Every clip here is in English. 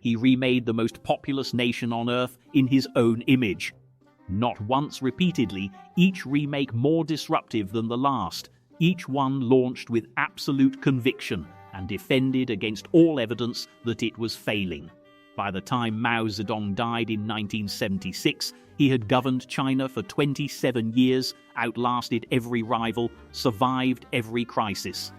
He remade the most populous nation on earth in his own image. Not once, repeatedly, each remake more disruptive than the last, each one launched with absolute conviction and defended against all evidence that it was failing. By the time Mao Zedong died in 1976, he had governed China for 27 years, outlasted every rival, survived every crisis,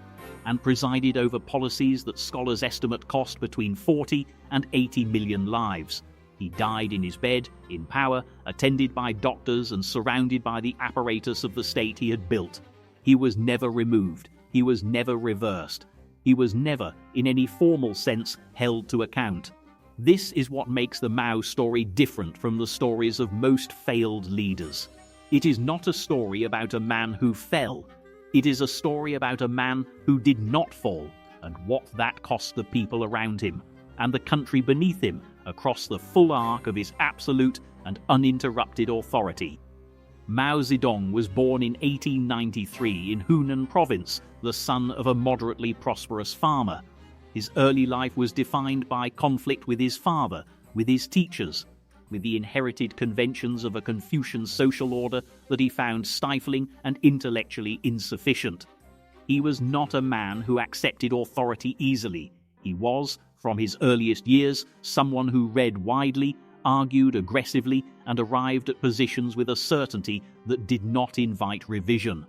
and presided over policies that scholars estimate cost between 40 and 80 million lives. He died in his bed, in power, attended by doctors and surrounded by the apparatus of the state he had built. He was never removed. He was never reversed. He was never, in any formal sense, held to account. This is what makes the Mao story different from the stories of most failed leaders. It is not a story about a man who fell. It is a story about a man who did not fall, and what that cost the people around him, and the country beneath him, across the full arc of his absolute and uninterrupted authority. Mao Zedong was born in 1893 in Hunan province, the son of a moderately prosperous farmer. His early life was defined by conflict with his father, with his teachers, with the inherited conventions of a Confucian social order that he found stifling and intellectually insufficient. He was not a man who accepted authority easily. He was, from his earliest years, someone who read widely, argued aggressively, and arrived at positions with a certainty that did not invite revision.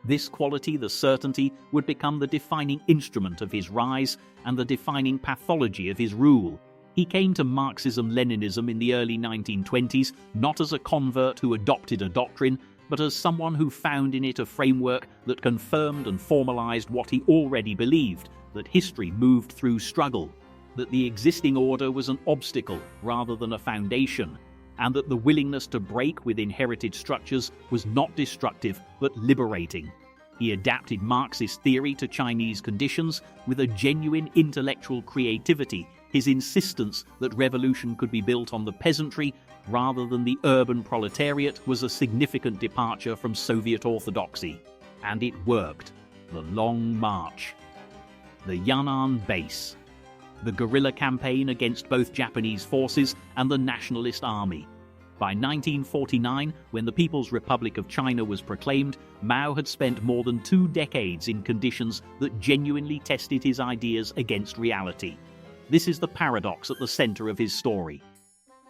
This quality, the certainty, would become the defining instrument of his rise and the defining pathology of his rule. He came to Marxism-Leninism in the early 1920s not as a convert who adopted a doctrine, but as someone who found in it a framework that confirmed and formalized what he already believed, that history moved through struggle, that the existing order was an obstacle rather than a foundation, and that the willingness to break with inherited structures was not destructive but liberating. He adapted Marxist theory to Chinese conditions with a genuine intellectual creativity. His insistence that revolution could be built on the peasantry rather than the urban proletariat was a significant departure from Soviet orthodoxy. And it worked. The Long March. The Yan'an Base. The guerrilla campaign against both Japanese forces and the Nationalist Army. By 1949, when the People's Republic of China was proclaimed, Mao had spent more than 2 decades in conditions that genuinely tested his ideas against reality. This is the paradox at the center of his story.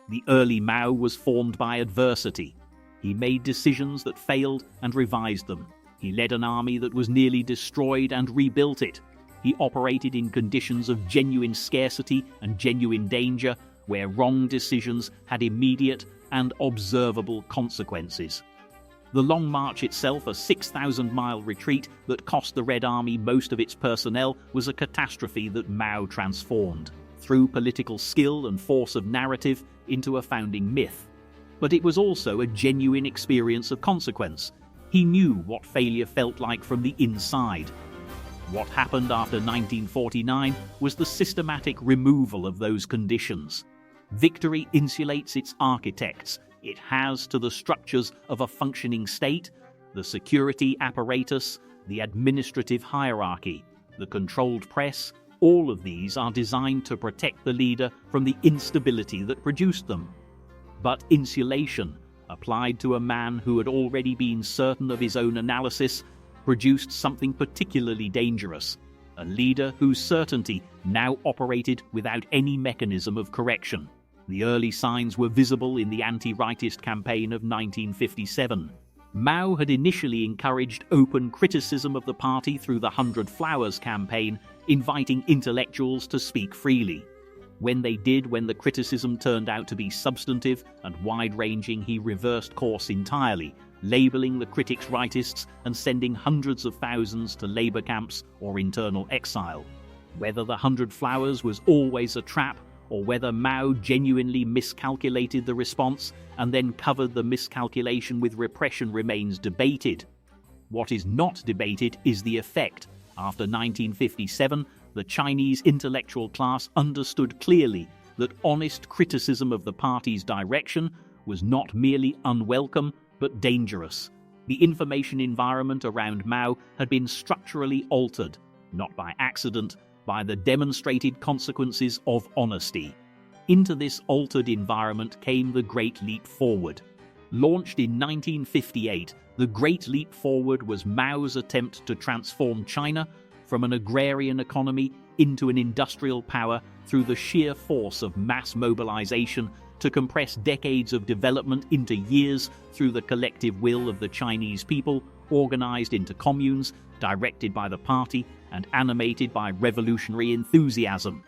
The early Mao was formed by adversity. He made decisions that failed and revised them. He led an army that was nearly destroyed and rebuilt it. He operated in conditions of genuine scarcity and genuine danger, where wrong decisions had immediate and observable consequences. The Long March itself, a 6,000-mile retreat that cost the Red Army most of its personnel, was a catastrophe that Mao transformed, through political skill and force of narrative, into a founding myth. But it was also a genuine experience of consequence. He knew what failure felt like from the inside. What happened after 1949 was the systematic removal of those conditions. Victory insulates its architects. It has to the structures of a functioning state, the security apparatus, the administrative hierarchy, the controlled press. All of these are designed to protect the leader from the instability that produced them. But insulation, applied to a man who had already been certain of his own analysis, produced something particularly dangerous. A leader whose certainty now operated without any mechanism of correction. The early signs were visible in the anti-rightist campaign of 1957. Mao had initially encouraged open criticism of the party through the 100 Flowers campaign, inviting intellectuals to speak freely. When the criticism turned out to be substantive and wide-ranging, he reversed course entirely, labeling the critics rightists and sending hundreds of thousands to labor camps or internal exile. Whether the 100 Flowers was always a trap, or whether Mao genuinely miscalculated the response and then covered the miscalculation with repression remains debated. What is not debated is the effect. After 1957, the Chinese intellectual class understood clearly that honest criticism of the party's direction was not merely unwelcome, but dangerous. The information environment around Mao had been structurally altered, not by accident, by the demonstrated consequences of honesty. Into this altered environment came the Great Leap Forward. Launched in 1958, the Great Leap Forward was Mao's attempt to transform China from an agrarian economy into an industrial power through the sheer force of mass mobilization, to compress decades of development into years through the collective will of the Chinese people, organized into communes, directed by the party, and animated by revolutionary enthusiasm.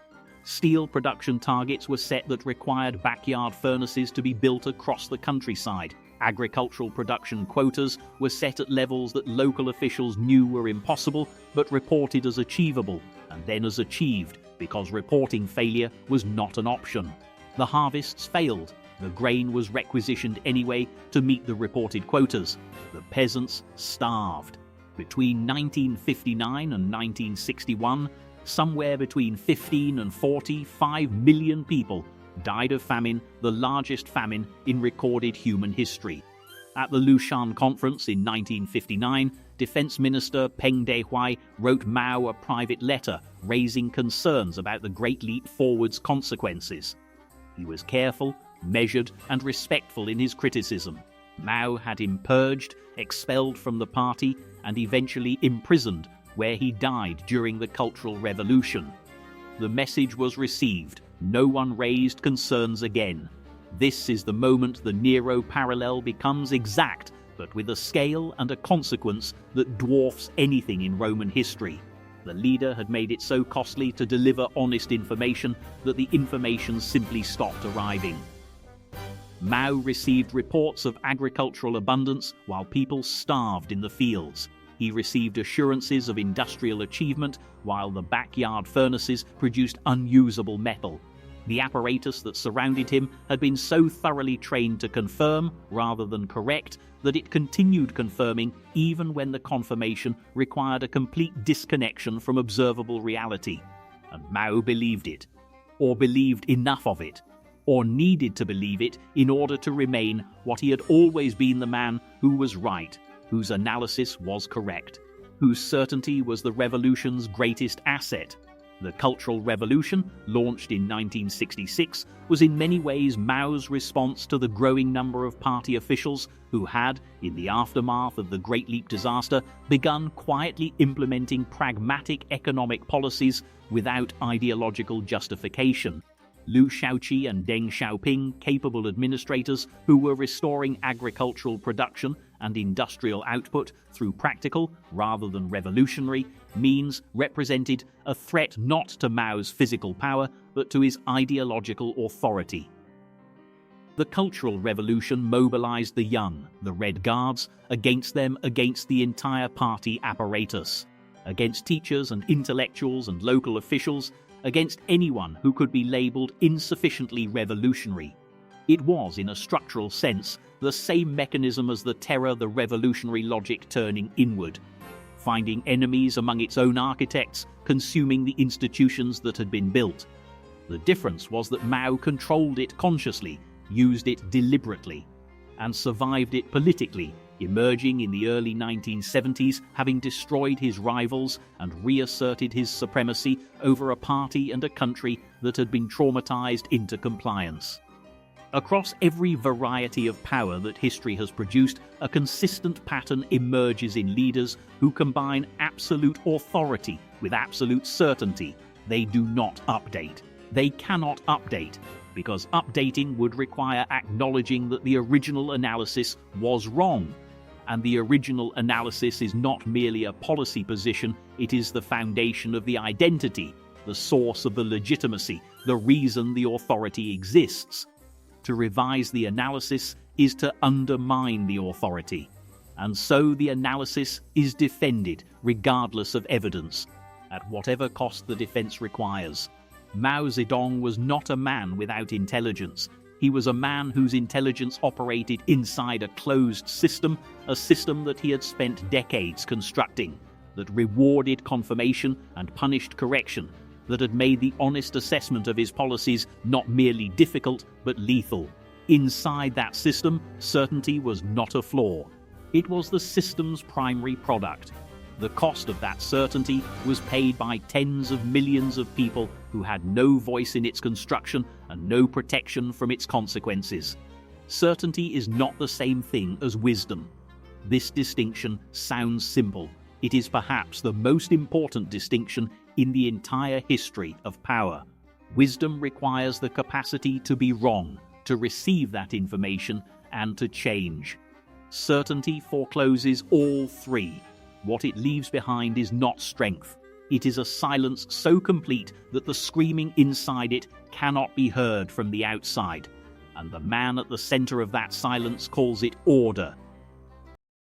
Steel production targets were set that required backyard furnaces to be built across the countryside. Agricultural production quotas were set at levels that local officials knew were impossible, but reported as achievable, and then as achieved, because reporting failure was not an option. The harvests failed. The grain was requisitioned anyway to meet the reported quotas. The peasants starved. Between 1959 and 1961, somewhere between 15 and 45 million people died of famine, the largest famine in recorded human history. At the Lushan Conference in 1959, Defense Minister Peng Dehuai wrote Mao a private letter raising concerns about the Great Leap Forward's consequences. He was careful, measured, and respectful in his criticism. Mao had him purged, expelled from the party, and eventually imprisoned, where he died during the Cultural Revolution. The message was received. No one raised concerns again. This is the moment the Nero parallel becomes exact, but with a scale and a consequence that dwarfs anything in Roman history. The leader had made it so costly to deliver honest information that the information simply stopped arriving. Mao received reports of agricultural abundance while people starved in the fields. He received assurances of industrial achievement while the backyard furnaces produced unusable metal. The apparatus that surrounded him had been so thoroughly trained to confirm rather than correct that it continued confirming even when the confirmation required a complete disconnection from observable reality. And Mao believed it, or believed enough of it, or needed to believe it in order to remain what he had always been, the man who was right, whose analysis was correct, whose certainty was the revolution's greatest asset. The Cultural Revolution, launched in 1966, was in many ways Mao's response to the growing number of party officials who had, in the aftermath of the Great Leap disaster, begun quietly implementing pragmatic economic policies without ideological justification. Liu Shaoqi and Deng Xiaoping, capable administrators who were restoring agricultural production and industrial output through practical, rather than revolutionary, means, represented a threat not to Mao's physical power, but to his ideological authority. The Cultural Revolution mobilized the young, the Red Guards, against the entire party apparatus, against teachers and intellectuals and local officials, against anyone who could be labeled insufficiently revolutionary. It was, in a structural sense, the same mechanism as the terror, the revolutionary logic turning inward, finding enemies among its own architects, consuming the institutions that had been built. The difference was that Mao controlled it consciously, used it deliberately, and survived it politically, emerging in the early 1970s, having destroyed his rivals and reasserted his supremacy over a party and a country that had been traumatized into compliance. Across every variety of power that history has produced, a consistent pattern emerges in leaders who combine absolute authority with absolute certainty. They do not update. They cannot update, because updating would require acknowledging that the original analysis was wrong. And the original analysis is not merely a policy position, it is the foundation of the identity, the source of the legitimacy, the reason the authority exists. To revise the analysis is to undermine the authority, and so the analysis is defended regardless of evidence, at whatever cost the defense requires. Mao Zedong was not a man without intelligence. He was a man whose intelligence operated inside a closed system, a system that he had spent decades constructing, that rewarded confirmation and punished correction, that had made the honest assessment of his policies not merely difficult but lethal. Inside that system, certainty was not a flaw. It was the system's primary product. The cost of that certainty was paid by tens of millions of people who had no voice in its construction and no protection from its consequences. Certainty is not the same thing as wisdom. This distinction sounds simple. It is perhaps the most important distinction in the entire history of power. Wisdom requires the capacity to be wrong, to receive that information, and to change. Certainty forecloses all three. What it leaves behind is not strength. It is a silence so complete that the screaming inside it cannot be heard from the outside. And the man at the center of that silence calls it order,